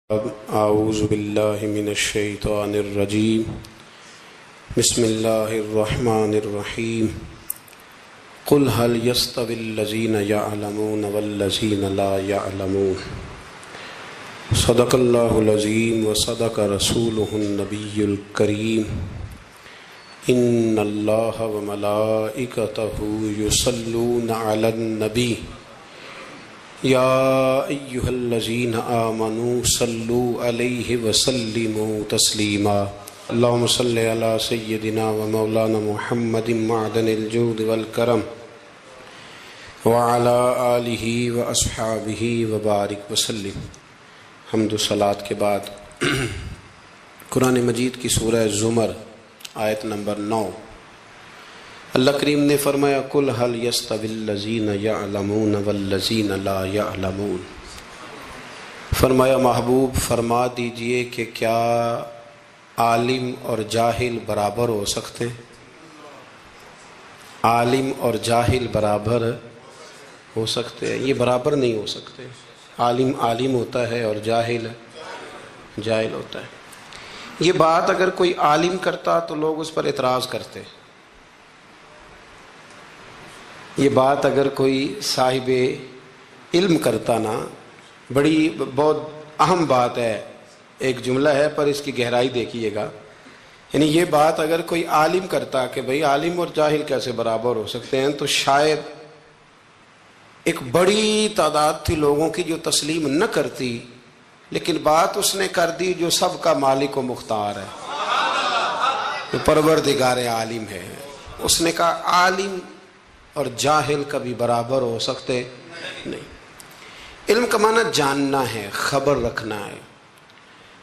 اعوذ باللہ من الشیطان الرجیم بسم اللہ الرحمن الرحیم قل هل يستوي الذین یعلمون والذین لا یعلمون صدق اللہ العظیم وصدق رسولہ النبی الکریم ان اللہ وملائکتہ یصلون علی النبی یا ایہا الذین آمنوا صلوا علیہ وسلموا تسلیما اللہم صلی علی سیدنا و مولانا محمد معدن الجود والکرم وعلی آلہ و اصحابہ وبارک وسلم۔ حمد و صلاۃ کے بعد قرآن مجید کی سورہ زمر آیت نمبر 9، اللہ کریم نے فرمایا قل هل يستوي الذين يعلمون والذين لا يعلمون، فرمایا محبوب فرما دیجئے کہ کیا عالم اور جاہل برابر ہو سکتے ہیں؟ عالم اور جاہل برابر ہو سکتے ہیں؟ یہ برابر نہیں ہو سکتے۔ عالم عالم ہوتا ہے اور جاہل جاہل ہوتا ہے۔ یہ بات اگر کوئی عالم کرتا تو لوگ اس پر اعتراض کرتے، یہ بات اگر کوئی صاحب علم کرتا نا، بہت اہم بات ہے، ایک جملہ ہے پر اس کی گہرائی دیکھیے گا، یعنی یہ بات اگر کوئی عالم کرتا کہ بھئی عالم اور جاہل کیسے برابر ہو سکتے ہیں، تو شاید ایک بڑی تعداد تھی لوگوں کی جو تسلیم نہ کرتی، لیکن بات اس نے کر دی جو سب کا مالک و مختار ہے، جو پروردگار عالم ہے۔ اس نے کہا عالم اور جاہل کبھی برابر ہو سکتے نہیں۔ علم کا معنی جاننا ہے، خبر رکھنا ہے۔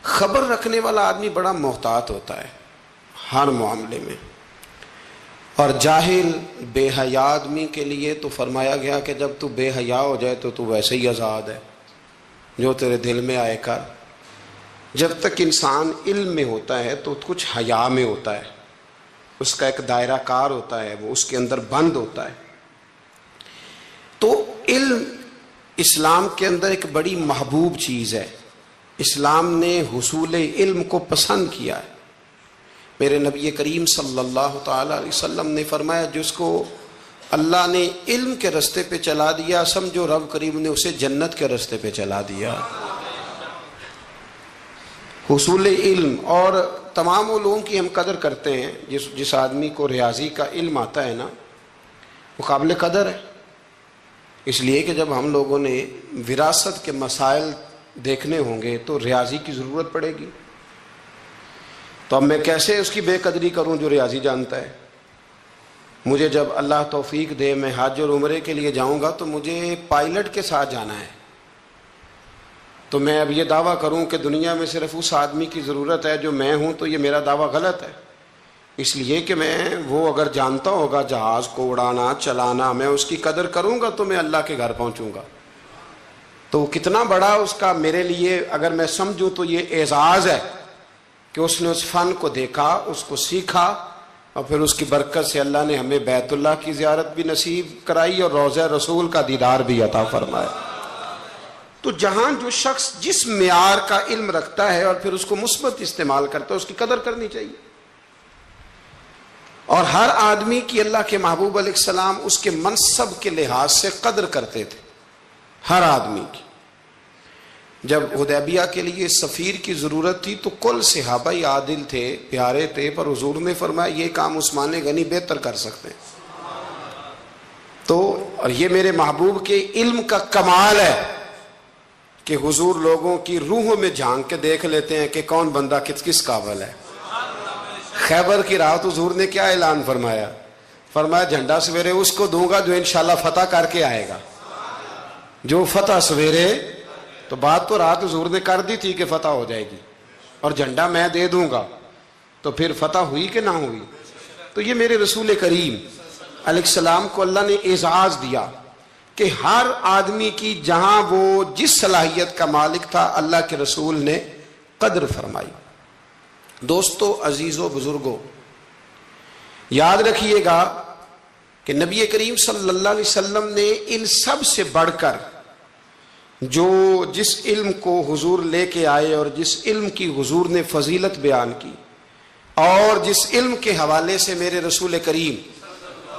خبر رکھنے والا آدمی بڑا محتاط ہوتا ہے ہر معاملے میں، اور جاہل بے حیا آدمی کے لیے تو فرمایا گیا کہ جب تو بے حیا ہو جائے تو ویسے ہی آزاد ہے، جو تیرے دل میں آئے کر۔ جب تک انسان علم میں ہوتا ہے تو کچھ حیا میں ہوتا ہے، اس کا ایک دائرہ کار ہوتا ہے، وہ اس کے اندر بند ہوتا ہے۔ تو علم اسلام کے اندر ایک بڑی محبوب چیز ہے، اسلام نے حصول علم کو پسند کیا ہے۔ میرے نبی کریم صلی اللہ تعالی علیہ وسلم نے فرمایا جس کو اللہ نے علم کے رستے پہ چلا دیا، سمجھو رب کریم نے اسے جنت کے رستے پہ چلا دیا۔ حصول علم اور تمام علوم کی ہم قدر کرتے ہیں، جس آدمی کو ریاضی کا علم آتا ہے نا، وہ قابل قدر ہے، اس لیے کہ جب ہم لوگوں نے وراثت کے مسائل دیکھنے ہوں گے تو ریاضی کی ضرورت پڑے گی، تو اب میں کیسے اس کی بے قدری کروں جو ریاضی جانتا ہے؟ مجھے جب اللہ توفیق دے میں حج اور عمرے کے لیے جاؤں گا تو مجھے پائلٹ کے ساتھ جانا ہے، تو میں اب یہ دعویٰ کروں کہ دنیا میں صرف اس آدمی کی ضرورت ہے جو میں ہوں، تو یہ میرا دعویٰ غلط ہے، اس لیے کہ میں وہ اگر جانتا ہوگا جہاز کو اڑانا چلانا، میں اس کی قدر کروں گا تو میں اللہ کے گھر پہنچوں گا۔ تو کتنا بڑا اس کا میرے لیے اگر میں سمجھوں تو یہ اعزاز ہے کہ اس نے اس فن کو دیکھا، اس کو سیکھا، اور پھر اس کی برکت سے اللہ نے ہمیں بیت اللہ کی زیارت بھی نصیب کرائی اور روضہ رسول کا دیدار بھی عطا فرمایا۔ تو جہاں جو شخص جس معیار کا علم رکھتا ہے اور پھر اس کو مثبت استعمال کرتا ہے، اس کی قدر کرنی چاہیے۔ اور ہر آدمی کی اللہ کے محبوب علیہ السلام اس کے منصب کے لحاظ سے قدر کرتے تھے، ہر آدمی کی۔ جب حدیبیہ کے لیے سفیر کی ضرورت تھی تو کل صحابہ عادل تھے، پیارے تھے، پر حضور نے فرمایا یہ کام عثمان غنی بہتر کر سکتے ہیں۔ تو اور یہ میرے محبوب کے علم کا کمال ہے کہ حضور لوگوں کی روحوں میں جھانک کے دیکھ لیتے ہیں کہ کون بندہ کس قابل ہے۔ خیبر کی رات حضور نے کیا اعلان فرمایا؟ فرمایا جھنڈا سویرے اس کو دوں گا جو انشاءاللہ فتح کر کے آئے گا، جو فتح سویرے۔ تو بات تو رات حضور نے کر دی تھی کہ فتح ہو جائے گی، اور جھنڈا میں دے دوں گا، تو پھر فتح ہوئی کہ نہ ہوئی؟ تو یہ میرے رسول کریم علیہ السلام کو اللہ نے اعزاز دیا کہ ہر آدمی کی جہاں وہ جس صلاحیت کا مالک تھا اللہ کے رسول نے قدر فرمائی۔ دوستو، عزیزو، بزرگو، یاد رکھیے گا کہ نبی کریم صلی اللہ علیہ وسلم نے ان سب سے بڑھ کر جو جس علم کو حضور لے کے آئے اور جس علم کی حضور نے فضیلت بیان کی اور جس علم کے حوالے سے میرے رسول کریم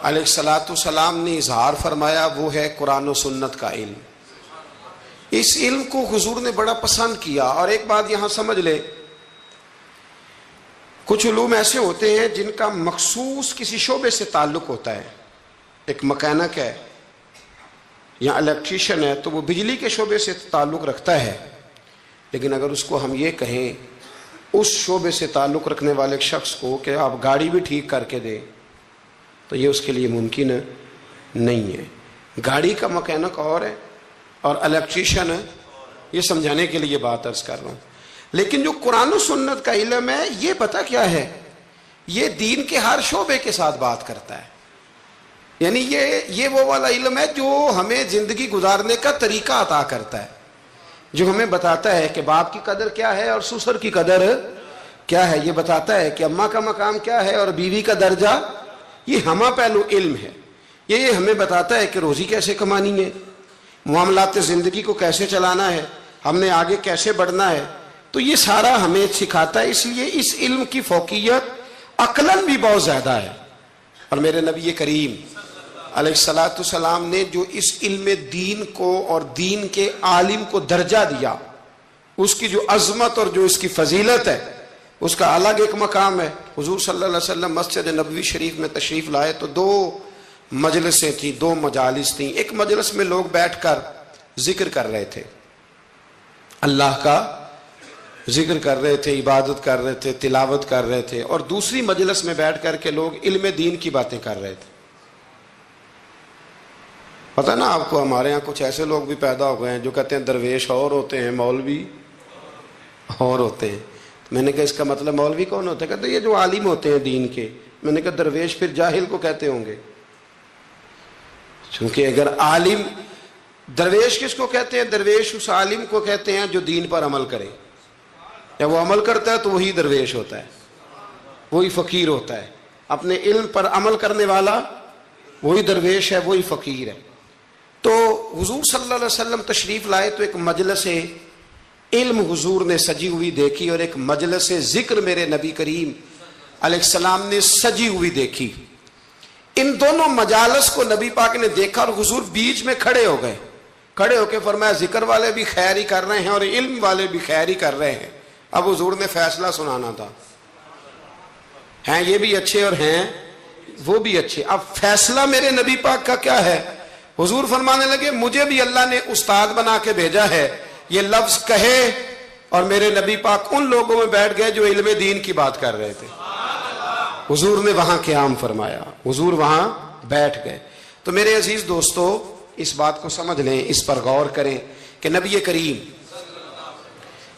علیہ الصلاۃ والسلام نے اظہار فرمایا، وہ ہے قرآن و سنت کا علم۔ اس علم کو حضور نے بڑا پسند کیا۔ اور ایک بات یہاں سمجھ لے، کچھ علوم ایسے ہوتے ہیں جن کا مخصوص کسی شعبے سے تعلق ہوتا ہے۔ ایک مکینک ہے یا الیکٹریشین ہے تو وہ بجلی کے شعبے سے تعلق رکھتا ہے، لیکن اگر اس کو ہم یہ کہیں اس شعبے سے تعلق رکھنے والے شخص کو کہ آپ گاڑی بھی ٹھیک کر کے دیں تو یہ اس کے لیے ممکن نہیں ہے۔ گاڑی کا مکینک اور ہے اور الیکٹریشین ہے، یہ سمجھانے کے لیے بات عرض کر رہا ہوں۔ لیکن جو قرآن و سنت کا علم ہے یہ پتہ کیا ہے، یہ دین کے ہر شعبے کے ساتھ بات کرتا ہے۔ یعنی یہ وہ والا علم ہے جو ہمیں زندگی گزارنے کا طریقہ عطا کرتا ہے، جو ہمیں بتاتا ہے کہ باپ کی قدر کیا ہے اور سسر کی قدر کیا ہے، یہ بتاتا ہے کہ اماں کا مقام کیا ہے اور بیوی کا درجہ، یہ ہمہ پہلو علم ہے۔ یہ ہمیں بتاتا ہے کہ روزی کیسے کمانی ہے، معاملات زندگی کو کیسے چلانا ہے، ہم نے آگے کیسے بڑھنا ہے، تو یہ سارا ہمیں سکھاتا ہے۔ اس لیے اس علم کی فوقیت عقلاً بھی بہت زیادہ ہے۔ اور میرے نبی کریم علیہ الصلاۃ والسلام نے جو اس علم دین کو اور دین کے عالم کو درجہ دیا، اس کی جو عظمت اور جو اس کی فضیلت ہے اس کا الگ ایک مقام ہے۔ حضور صلی اللہ علیہ وسلم مسجد نبوی شریف میں تشریف لائے تو دو مجلسیں تھیں، دو مجالس تھیں۔ ایک مجلس میں لوگ بیٹھ کر ذکر کر رہے تھے، اللہ کا ذکر کر رہے تھے، عبادت کر رہے تھے، تلاوت کر رہے تھے، اور دوسری مجلس میں بیٹھ کر کے لوگ علم دین کی باتیں کر رہے تھے۔ پتہ نا آپ کو، ہمارے ہاں کچھ ایسے لوگ بھی پیدا ہو گئے ہیں جو کہتے ہیں درویش اور ہوتے ہیں، مولوی اور ہوتے ہیں۔ میں نے کہا اس کا مطلب مولوی کون ہوتا ہے؟ کہتے ہیں یہ جو عالم ہوتے ہیں دین کے۔ میں نے کہا درویش پھر جاہل کو کہتے ہوں گے، چونکہ اگر عالم، درویش کس کو کہتے ہیں؟ درویش اس عالم کو کہتے ہیں جو دین پر عمل کرے، یا وہ عمل کرتا ہے تو وہی درویش ہوتا ہے، وہی فقیر ہوتا ہے۔ اپنے علم پر عمل کرنے والا وہی درویش ہے، وہی فقیر ہے۔ تو حضور صلی اللہ علیہ وسلم تشریف لائے تو ایک مجلس علم حضور نے سجی ہوئی دیکھی اور ایک مجلس ذکر میرے نبی کریم علیہ السلام نے سجی ہوئی دیکھی۔ ان دونوں مجالس کو نبی پاک نے دیکھا اور حضور بیچ میں کھڑے ہو گئے، کھڑے ہو کے فرمایا ذکر والے بھی خیر ہی کر رہے ہیں اور علم والے بھی خیر ہی کر رہے ہیں۔ اب حضور نے فیصلہ سنانا تھا، ہیں یہ بھی اچھے اور ہیں وہ بھی اچھے۔ اب فیصلہ میرے نبی پاک کا کیا ہے؟ حضور فرمانے لگے مجھے بھی اللہ نے استاد بنا کے بھیجا ہے، یہ لفظ کہے، اور میرے نبی پاک ان لوگوں میں بیٹھ گئے جو علم دین کی بات کر رہے تھے۔ حضور نے وہاں قیام فرمایا، حضور وہاں بیٹھ گئے۔ تو میرے عزیز دوستو اس بات کو سمجھ لیں، اس پر غور کریں کہ نبی کریم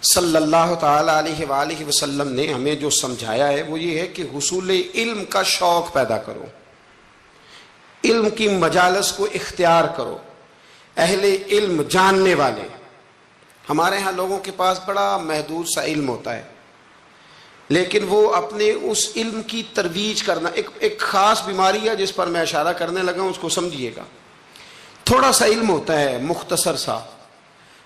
صلی اللہ تعالی علیہ وآلہ وسلم نے ہمیں جو سمجھایا ہے وہ یہ ہے کہ حصول علم کا شوق پیدا کرو، علم کی مجالس کو اختیار کرو، اہل علم جاننے والے۔ ہمارے ہاں لوگوں کے پاس بڑا محدود سا علم ہوتا ہے، لیکن وہ اپنے اس علم کی ترویج کرنا، ایک خاص بیماری ہے جس پر میں اشارہ کرنے لگا ہوں، اس کو سمجھیے گا۔ تھوڑا سا علم ہوتا ہے مختصر سا،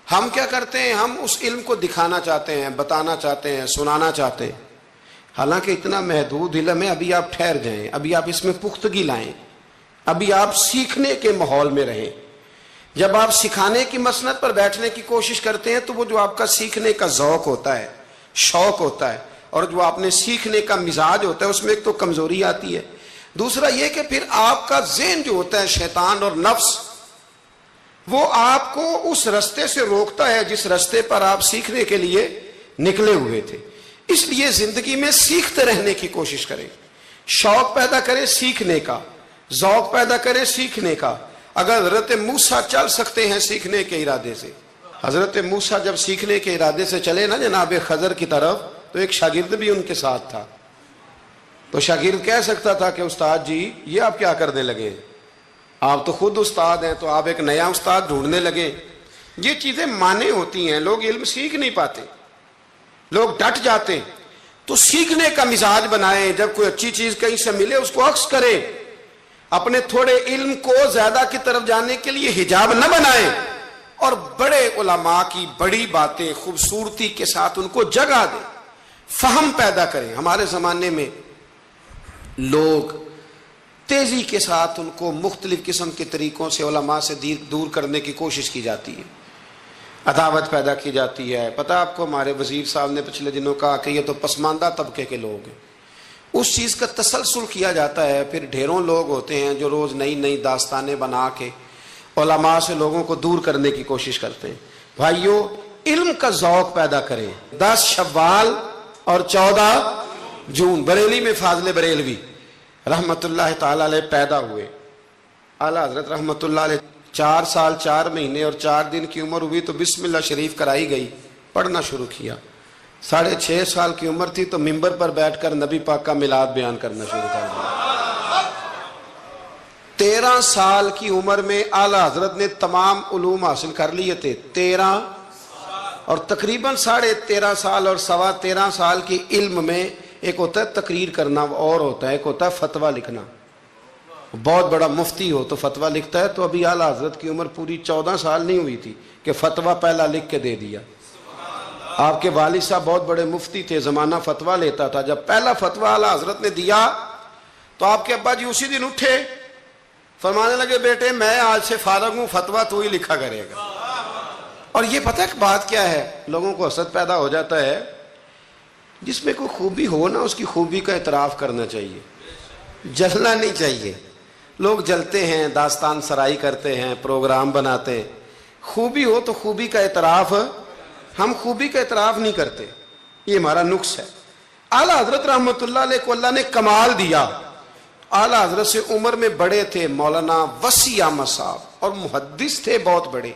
ہم کیا کرتے ہیں، ہم اس علم کو دکھانا چاہتے ہیں، بتانا چاہتے ہیں، سنانا چاہتے ہیں، حالانکہ اتنا محدود علم ہے۔ ابھی آپ ٹھہر جائیں، ابھی آپ اس میں پختگی لائیں، ابھی آپ سیکھنے کے ماحول میں رہیں۔ جب آپ سکھانے کی مسند پر بیٹھنے کی کوشش کرتے ہیں تو وہ جو آپ کا سیکھنے کا ذوق ہوتا ہے، شوق ہوتا ہے، اور جو آپ نے سیکھنے کا مزاج ہوتا ہے، اس میں ایک تو کمزوری آتی ہے، دوسرا یہ کہ پھر آپ کا ذہن جو ہوتا ہے، شیطان اور نفس، وہ آپ کو اس رستے سے روکتا ہے جس رستے پر آپ سیکھنے کے لیے نکلے ہوئے تھے۔ اس لیے زندگی میں سیکھتے رہنے کی کوشش کریں، شوق پیدا کریں سیکھنے کا، ذوق پیدا کریں سیکھنے کا۔ اگر حضرت موسیٰ چل سکتے ہیں سیکھنے کے ارادے سے، حضرت موسیٰ جب سیکھنے کے ارادے سے چلے نا جناب خضر کی طرف، تو ایک شاگرد بھی ان کے ساتھ تھا، تو شاگرد کہہ سکتا تھا کہ استاد جی یہ آپ کیا کرنے لگے، آپ تو خود استاد ہیں، تو آپ ایک نیا استاد ڈھونڈنے لگے۔ یہ چیزیں مانے ہوتی ہیں، لوگ علم سیکھ نہیں پاتے، لوگ ڈٹ جاتے۔ تو سیکھنے کا مزاج بنائیں، جب کوئی اچھی چیز کہیں سے ملے اس کو عکس کریں، اپنے تھوڑے علم کو زیادہ کی طرف جانے کے لیے حجاب نہ بنائیں، اور بڑے علماء کی بڑی باتیں خوبصورتی کے ساتھ ان کو جگہ دیں، فہم پیدا کریں۔ ہمارے زمانے میں لوگ تیزی کے ساتھ ان کو مختلف قسم کے طریقوں سے علماء سے دور کرنے کی کوشش کی جاتی ہے، عداوت پیدا کی جاتی ہے۔ پتہ آپ کو ہمارے وزیر صاحب نے پچھلے دنوں کہا کہ یہ تو پسماندہ طبقے کے لوگ ہیں، اس چیز کا تسلسل کیا جاتا ہے۔ پھر ڈھیروں لوگ ہوتے ہیں جو روز نئی نئی داستانیں بنا کے علماء سے لوگوں کو دور کرنے کی کوشش کرتے ہیں۔ بھائیو، علم کا ذوق پیدا کریں۔ 10 شوال اور 14 جون بریلی میں فاضل بریلوی رحمت اللہ تعالی علیہ پیدا ہوئے۔ اعلیٰ حضرت رحمت اللہ علیہ 4 سال 4 مہینے اور 4 دن کی عمر ہوئی تو بسم اللہ شریف کرائی گئی، پڑھنا شروع کیا۔ 6.5 سال کی عمر تھی تو ممبر پر بیٹھ کر نبی پاک کا میلاد بیان کرنا شروع کر دیا۔ 13 سال کی عمر میں اعلیٰ حضرت نے تمام علوم حاصل کر لیے تھے۔ 13 اور تقریباً 13.5 سال اور 13.25 سال کی علم میں ایک ہوتا ہے تقریر کرنا اور ہوتا ہے ایک ہوتا ہے فتویٰ لکھنا۔ بہت بڑا مفتی ہو تو فتویٰ لکھتا ہے، تو ابھی اعلیٰ حضرت کی عمر پوری 14 سال نہیں ہوئی تھی کہ فتویٰ پہلا لکھ کے دے دیا۔ آپ کے والد صاحب بہت بڑے مفتی تھے، زمانہ فتویٰ لیتا تھا۔ جب پہلا فتویٰ اعلیٰ حضرت نے دیا تو آپ کے ابا جی اسی دن اٹھے، فرمانے لگے بیٹے میں آج سے فارغ ہوں، فتویٰ تو ہی لکھا کرے گا۔ اور یہ پتہ ہے بات کیا ہے، لوگوں کو حسد پیدا ہو جاتا ہے، جس میں کوئی خوبی ہو نا اس کی خوبی کا اعتراف کرنا چاہیے، جلنا نہیں چاہیے۔ لوگ جلتے ہیں، داستان سرائی کرتے ہیں، پروگرام بناتے ہیں۔ خوبی ہو تو خوبی کا اعتراف، ہم خوبی کا اعتراف نہیں کرتے، یہ ہمارا نقص ہے۔ اعلیٰ حضرت رحمت اللہ علیہ کو اللہ نے کمال دیا۔ اعلیٰ حضرت سے عمر میں بڑے تھے مولانا وسیع احمد صاحب، اور محدث تھے بہت بڑے،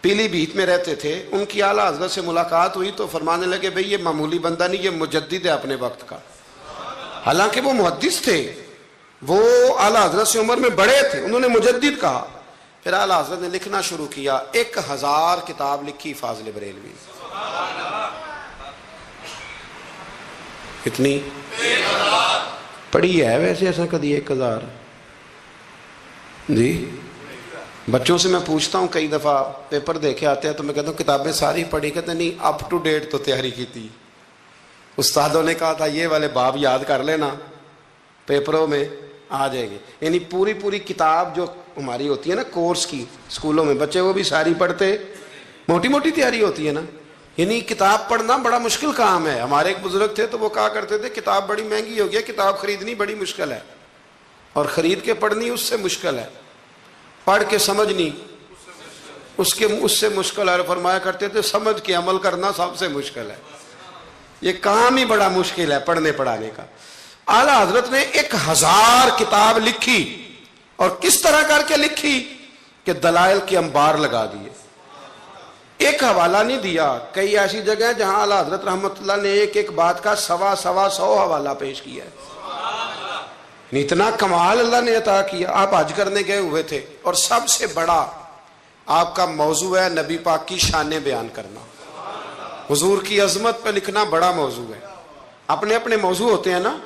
پیلی بھیت میں رہتے تھے۔ ان کی اعلیٰ حضرت سے ملاقات ہوئی تو فرمانے لگے بھئی یہ معمولی بندہ نہیں، یہ مجدد ہے اپنے وقت کا۔ حالانکہ وہ محدث تھے، وہ اعلیٰ حضرت سے عمر میں بڑے تھے، انہوں نے مجدد کہا۔ پھر اعلیٰ حضرت نے لکھنا شروع کیا، 1000 کتاب لکھی فاضل بریلوی۔ کتنی پڑھی ہے ویسے ایسا کدی 1000؟ جی بچوں سے میں پوچھتا ہوں، کئی دفعہ پیپر دیکھے آتے ہیں تو میں کہتا ہوں کتابیں ساری پڑھی، کہتے ہیں نہیں اپ ٹو ڈیٹ تو تیاری کی تھی، استادوں نے کہا تھا یہ والے باب یاد کر لینا پیپروں میں آ جائے گی۔ یعنی پوری کتاب جو ہماری ہوتی ہے نا کورس کی اسکولوں میں، بچے وہ بھی ساری پڑھتے، موٹی موٹی تیاری ہوتی ہے نا۔ یعنی کتاب پڑھنا بڑا مشکل کام ہے۔ ہمارے ایک بزرگ تھے تو وہ کہا کرتے تھے کتاب بڑی مہنگی ہو گئی، کتاب خریدنی بڑی مشکل ہے، اور خرید کے پڑھنی اس سے مشکل ہے، پڑھ کے سمجھنی اس سے مشکل ہے۔ فرمایا کرتے تھے سمجھ کے عمل کرنا سب سے مشکل ہے، یہ کام ہی بڑا مشکل ہے پڑھنے پڑھانے کا۔ اعلیٰ حضرت نے 1000 کتاب لکھی، اور کس طرح کر کے لکھی کہ دلائل کے انبار لگا دیے، ایک حوالہ نہیں دیا۔ کئی ایسی جگہ جہاں اعلیٰ حضرت رحمت اللہ نے ایک بات کا 100 حوالہ پیش کیا ہے۔ اتنا کمال اللہ نے عطا کیا۔ آپ حج کرنے گئے ہوئے تھے، اور سب سے بڑا آپ کا موضوع ہے نبی پاک کی شانیں بیان کرنا، حضور کی عظمت پہ لکھنا بڑا موضوع ہے۔ اپنے اپنے موضوع ہوتے ہیں نا،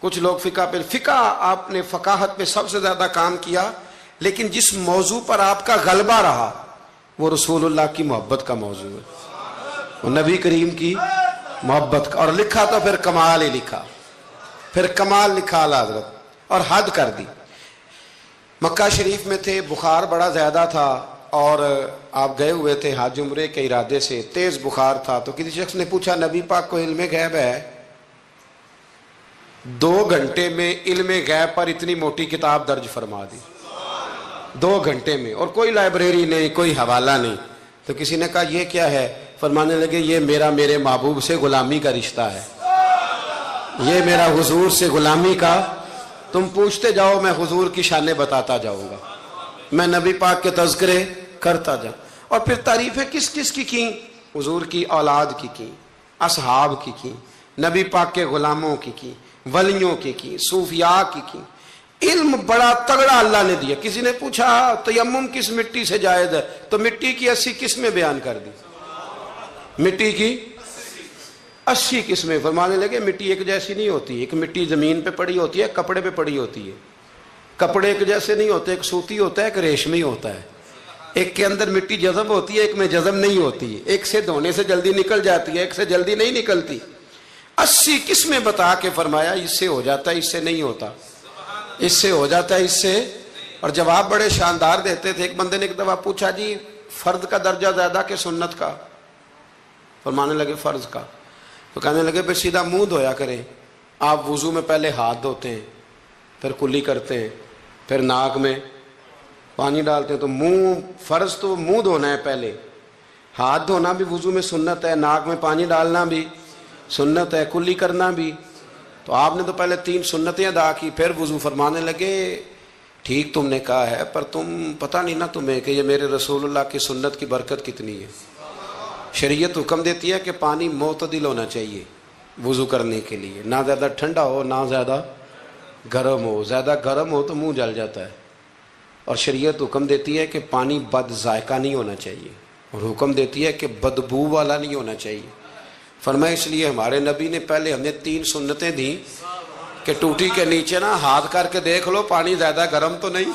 کچھ لوگ فقہ آپ نے فقاہت پہ سب سے زیادہ کام کیا، لیکن جس موضوع پر آپ کا غلبہ رہا وہ رسول اللہ کی محبت کا موضوع ہے، وہ نبی کریم کی محبت کا، اور لکھا تو پھر کمال ہی لکھا، پھر کمال لکھا اعلیٰ حضرت، اور حد کر دی۔ مکہ شریف میں تھے، بخار بڑا زیادہ تھا، اور آپ گئے ہوئے تھے حج عمرے کے ارادے سے، تیز بخار تھا، تو کسی شخص نے پوچھا نبی پاک کو علم غیب ہے؟ 2 گھنٹے میں علم غیب پر اتنی موٹی کتاب درج فرما دی، 2 گھنٹے میں، اور کوئی لائبریری نہیں، کوئی حوالہ نہیں۔ تو کسی نے کہا یہ کیا ہے؟ فرمانے لگے یہ میرے محبوب سے غلامی کا رشتہ ہے، یہ میرا حضور سے غلامی کا، تم پوچھتے جاؤ میں حضور کی شانیں بتاتا جاؤں گا، میں نبی پاک کے تذکرے کرتا جاؤں۔ اور پھر تعریفیں کس کس کی حضور کی اولاد کی اصحاب کی نبی پاک کے غلاموں کی ولیوں کی صوفیاء کی۔ علم بڑا تگڑا اللہ نے دیا۔ کسی نے پوچھا تیمم کس مٹی سے جائز ہے؟ تو مٹی کی 80 قسمیں بیان کر دی، مٹی کی 80 قسمیں۔ فرمانے لگے مٹی ایک جیسی نہیں ہوتی، ایک مٹی زمین پہ پڑی ہوتی ہے، کپڑے پہ پڑی ہوتی ہے، کپڑے ایک جیسے نہیں ہوتے، ایک سوتی ہوتا ہے، ایک ریشمی ہوتا ہے، ایک کے اندر مٹی جذب ہوتی ہے، ایک میں جذب نہیں ہوتی ہے، ایک سے دھونے سے جلدی نکل جاتی ہے، ایک سے جلدی نہیں نکلتی۔ 80 قسمیں بتا کے فرمایا اس سے ہو جاتا ہے، اس سے نہیں ہوتا، اس سے ہو جاتا ہے، اس سے۔ اور جواب بڑے شاندار دیتے تھے۔ ایک بندے نے ایک دفعہ پوچھا جی فرض کا درجہ زیادہ کہ سنت کا؟ فرمانے لگے فرض کا۔ تو کہنے لگے پھر سیدھا منہ دھویا کریں، آپ وضو میں پہلے ہاتھ دھوتے ہیں، پھر کلی کرتے ہیں، پھر ناک میں پانی ڈالتے ہیں، تو منہ فرض تو منہ دھونا ہے پہلے، ہاتھ دھونا بھی وضو میں سنت ہے، ناک میں پانی ڈالنا بھی سنت ہے، کلی کرنا بھی۔ تو آپ نے تو پہلے 3 سنتیں ادا کی، پھر وضو۔ فرمانے لگے ٹھیک تم نے کہا ہے، پر تم پتہ نہیں نا تمہیں کہ یہ میرے رسول اللہ کی سنت کی برکت کتنی ہے۔ شریعت حکم دیتی ہے کہ پانی معتدل ہونا چاہیے وضو کرنے کے لیے، نہ زیادہ ٹھنڈا ہو نہ زیادہ گرم ہو، زیادہ گرم ہو تو منہ جل جاتا ہے۔ اور شریعت حکم دیتی ہے کہ پانی بد ذائقہ نہیں ہونا چاہیے، اور حکم دیتی ہے کہ بدبو والا نہیں ہونا چاہیے۔ فرمایا اس لیے ہمارے نبی نے پہلے ہمیں 3 سنتیں دیں کہ ٹوٹی کے نیچے نا ہاتھ کر کے دیکھ لو پانی زیادہ گرم تو نہیں،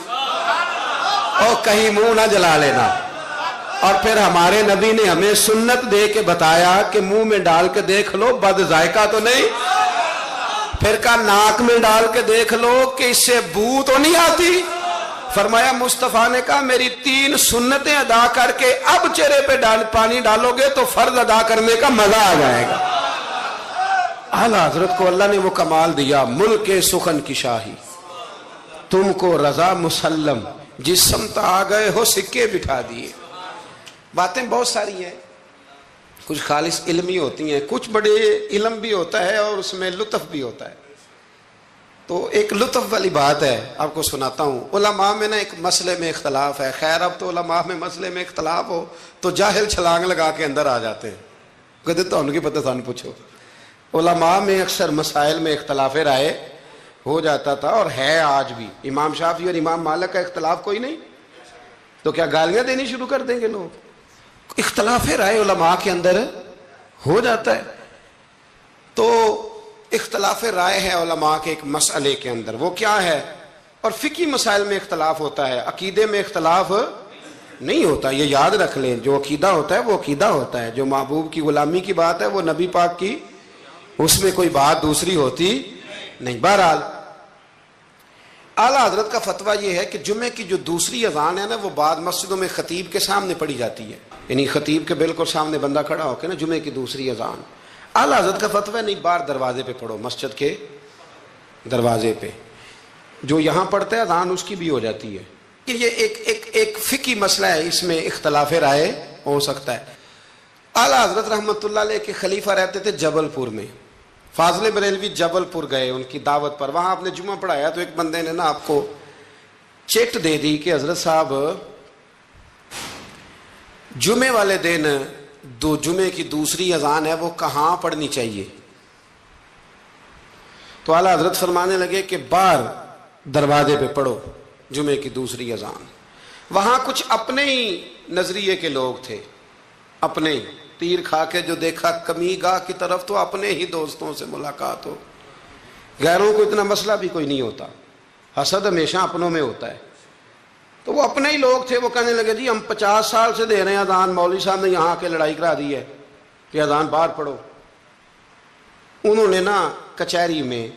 اور کہیں منہ نہ جلا لینا۔ اور پھر ہمارے نبی نے ہمیں سنت دے کے بتایا کہ منہ میں ڈال کے دیکھ لو بد ذائقہ تو نہیں، پھر کہا ناک میں ڈال کے دیکھ لو کہ اس سے بو تو نہیں آتی۔ فرمایا مصطفیٰ نے کہا میری 3 سنتیں ادا کر کے اب چہرے پہ پانی ڈالو گے تو فرض ادا کرنے کا مزہ آ جائے گا۔ اعلیٰ حضرت کو اللہ نے وہ کمال دیا، ملک سخن کی شاہی تم کو رضا مسلم، جس سمت آ گئے ہو سکے بٹھا دیے۔ باتیں بہت ساری ہیں، کچھ خالص علمی ہوتی ہیں، کچھ بڑے علم بھی ہوتا ہے اور اس میں لطف بھی ہوتا ہے۔ تو ایک لطف والی بات ہے آپ کو سناتا ہوں۔ علماء میں نا ایک مسئلے میں اختلاف ہے، خیر اب تو علماء میں مسئلے میں اختلاف ہو تو جاہل چھلانگ لگا کے اندر آ جاتے ہیں، کہتے تو ان کی پتہ سان پوچھو۔ علماء میں اکثر مسائل میں اختلاف رائے ہو جاتا تھا، اور ہے آج بھی۔ امام شافعی اور امام مالک کا اختلاف کوئی نہیں، تو کیا گالیاں دینی شروع کر دیں گے لوگ؟ اختلاف رائے علماء کے اندر ہو جاتا ہے۔ تو اختلاف رائے ہے علماء کے ایک مسئلے کے اندر، وہ کیا ہے؟ اور فقہی مسائل میں اختلاف ہوتا ہے، عقیدے میں اختلاف نہیں ہوتا، یہ یاد رکھ لیں۔ جو عقیدہ ہوتا ہے وہ عقیدہ ہوتا ہے، جو محبوب کی غلامی کی بات ہے وہ نبی پاک کی، اس میں کوئی بات دوسری ہوتی نہیں۔ بہرحال اعلیٰ حضرت کا فتویٰ یہ ہے کہ جمعے کی جو دوسری اذان ہے نا وہ بعض مسجدوں میں خطیب کے سامنے پڑھی جاتی ہے، یعنی خطیب کے بالکل سامنے بندہ کھڑا ہو کے نا جمعے کی دوسری اذان۔ اعلیٰ حضرت کا فتویٰ نہیں، باہر دروازے پہ پڑھو، مسجد کے دروازے پہ، جو یہاں پڑھتا ہے اذان اس کی بھی ہو جاتی ہے۔ کہ یہ ایک فقہی مسئلہ ہے، اس میں اختلاف رائے ہو سکتا ہے۔ اعلیٰ حضرت رحمۃ اللہ علیہ کے خلیفہ رہتے تھے جبل پور میں۔ فاضل بریلوی جبل پور گئے ان کی دعوت پر، وہاں آپ نے جمعہ پڑھایا تو ایک بندے نے نا آپ کو چٹ دے دی کہ حضرت صاحب جمعے والے دن جمعے کی دوسری اذان ہے وہ کہاں پڑھنی چاہیے؟ تو اعلیٰ حضرت فرمانے لگے کہ باہر دروازے پہ پڑھو جمعے کی دوسری اذان۔ وہاں کچھ اپنے ہی نظریے کے لوگ تھے، اپنے ہی تیر کھا کے جو دیکھا کمی گاہ کی طرف تو اپنے ہی دوستوں سے ملاقات ہو، غیروں کو اتنا مسئلہ بھی کوئی نہیں ہوتا، حسد ہمیشہ اپنوں میں ہوتا ہے۔ تو وہ اپنے ہی لوگ تھے، وہ کہنے لگے جی ہم 50 سال سے دے رہے ہیں اذان، مولوی صاحب نے یہاں آ کے لڑائی کرا دی ہے کہ اذان باہر پڑھو۔ انہوں نے نا کچہری میں،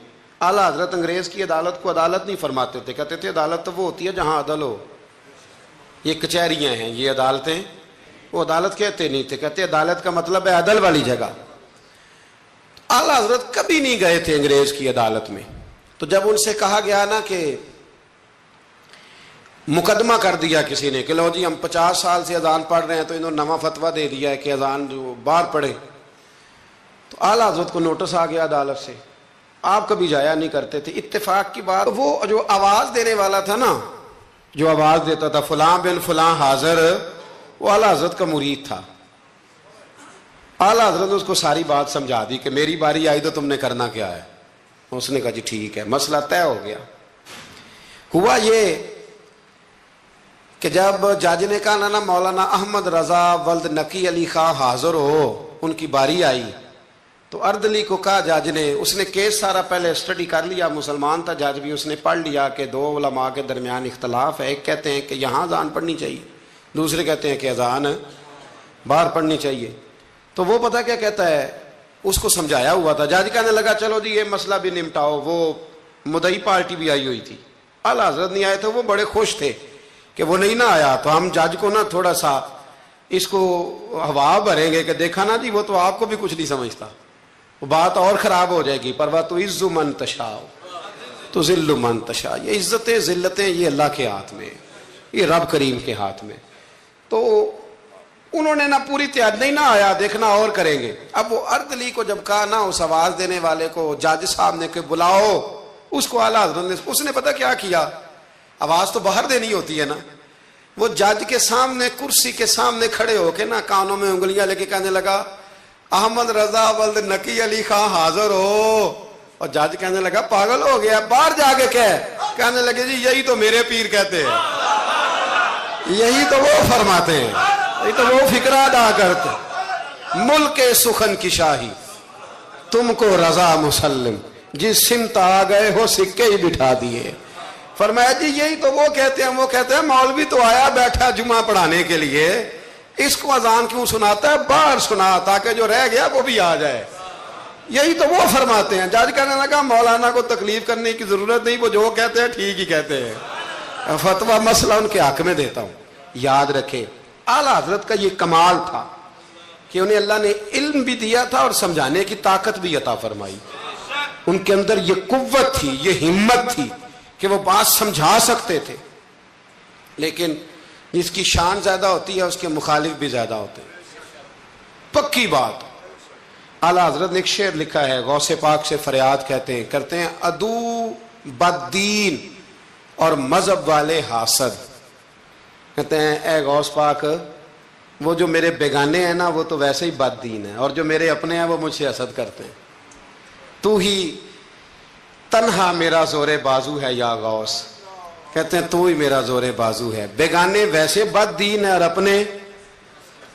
اعلیٰ حضرت انگریز کی عدالت کو عدالت نہیں فرماتے تھے، کہتے تھے عدالت تو وہ ہوتی ہے جہاں عدل ہو، یہ کچہریاں ہیں، یہ عدالتیں، وہ عدالت کہتے نہیں تھے، کہتے عدالت کا مطلب ہے عدل والی جگہ۔ اعلیٰ حضرت کبھی نہیں گئے تھے انگریز کی عدالت میں۔ تو جب ان سے کہا گیا نا کہ مقدمہ کر دیا کسی نے کہ لو جی ہم 50 سال سے اذان پڑھ رہے ہیں، تو انہوں نے نواں فتویٰ دے دیا ہے کہ اذان جو باہر پڑھے، تو اعلیٰ حضرت کو نوٹس آ گیا عدالت سے۔ آپ کبھی جایا نہیں کرتے تھے، اتفاق کی بات، وہ جو آواز دینے والا تھا نا، جو آواز دیتا تھا فلاں بن فلاں حاضر، وہ اعلیٰ حضرت کا مرید تھا۔ اعلیٰ حضرت نے اس کو ساری بات سمجھا دی کہ میری باری آئی تو تم نے کرنا کیا ہے۔ اس نے کہا جی ٹھیک ہے، مسئلہ طے ہو گیا۔ ہوا یہ کہ جب جج نے کہا نا مولانا احمد رضا ولد نقی علی خان حاضر ہو، ان کی باری آئی، تو اردلی کو کہا جج نے، اس نے کیس سارا پہلے اسٹڈی کر لیا، مسلمان تھا جج بھی، اس نے پڑھ لیا کہ 2 علماء کے درمیان اختلاف ہے، ایک کہتے ہیں کہ یہاں اذان پڑھنی چاہیے، دوسرے کہتے ہیں کہ اذان باہر پڑھنی چاہیے. تو وہ پتہ کیا کہتا ہے, اس کو سمجھایا ہوا تھا. جج کہنے لگا چلو جی یہ مسئلہ بھی نمٹاؤ. وہ مدعی پارٹی بھی آئی ہوئی تھی, اعلیٰ حضرت نہیں آئے تھے. وہ بڑے خوش تھے کہ وہ نہیں نہ آیا, تو ہم جج کو نا تھوڑا سا اس کو ہوا بھریں گے کہ دیکھا نا جی وہ تو آپ کو بھی کچھ نہیں سمجھتا, وہ بات اور خراب ہو جائے گی. پر وہ تو عز من تشاء تو ذل من تشاء. یہ عزتیں ذلتیں یہ اللہ کے ہاتھ میں, یہ رب کریم کے ہاتھ میں. تو انہوں نے نہ پوری تیاری, نہیں نہ آیا, دیکھنا اور کریں گے. اب وہ اردلی کو جب کہا نا اس آواز دینے والے کو, جج صاحب نے کہ بلاؤ اس کو, اعلیٰ حضرت نے, اس نے پتہ کیا کیا, آواز تو باہر دینی ہوتی ہے نا, وہ جج کے سامنے کرسی کے سامنے کھڑے ہو کے نا کانوں میں انگلیاں لے کے کہنے لگا احمد رضا ولد نقی علی خان حاضر ہو. اور جج کہنے لگا پاگل ہو گیا, باہر جا کے کہنے لگے جی یہی تو میرے پیر کہتے ہیں, یہی تو وہ فرماتے ہیں, یہی تو وہ فکرہ ادا کرتے. ملک سخن کی شاہی تم کو رضا مسلم, جس سمت آ گئے ہو سکے ہی بٹھا دیے. فرمایا جی یہی تو وہ کہتے ہیں. وہ کہتے ہیں مولوی تو آیا بیٹھا جمعہ پڑھانے کے لیے, اس کو اذان کیوں سناتا ہے, باہر سنا تاکہ جو رہ گیا وہ بھی آ جائے. یہی تو وہ فرماتے ہیں. جج کہنے لگا مولانا کو تکلیف کرنے کی ضرورت نہیں, وہ جو کہتے ہیں ٹھیک ہی کہتے ہیں. فتویٰ مسئلہ ان کے حق میں دیتا ہوں. یاد رکھے اعلیٰ حضرت کا یہ کمال تھا کہ انہیں اللہ نے علم بھی دیا تھا اور سمجھانے کی طاقت بھی عطا فرمائی. ان کے اندر یہ قوت تھی, یہ ہمت تھی کہ وہ بات سمجھا سکتے تھے. لیکن جس کی شان زیادہ ہوتی ہے اس کے مخالف بھی زیادہ ہوتے ہیں. پکی بات. اعلیٰ حضرت نے ایک شعر لکھا ہے, غوث پاک سے فریاد کرتے ہیں عدو بددین اور مذہب والے حاسد. کہتے ہیں اے غوث پاک, وہ جو میرے بیگانے ہیں نا وہ تو ویسے ہی بد دین ہیں, اور جو میرے اپنے ہیں وہ مجھ سے حسد کرتے ہیں. تو ہی تنہا میرا زور بازو ہے یا غوث. کہتے ہیں تو ہی میرا زور بازو ہے. بیگانے ویسے بد دین ہے اور اپنے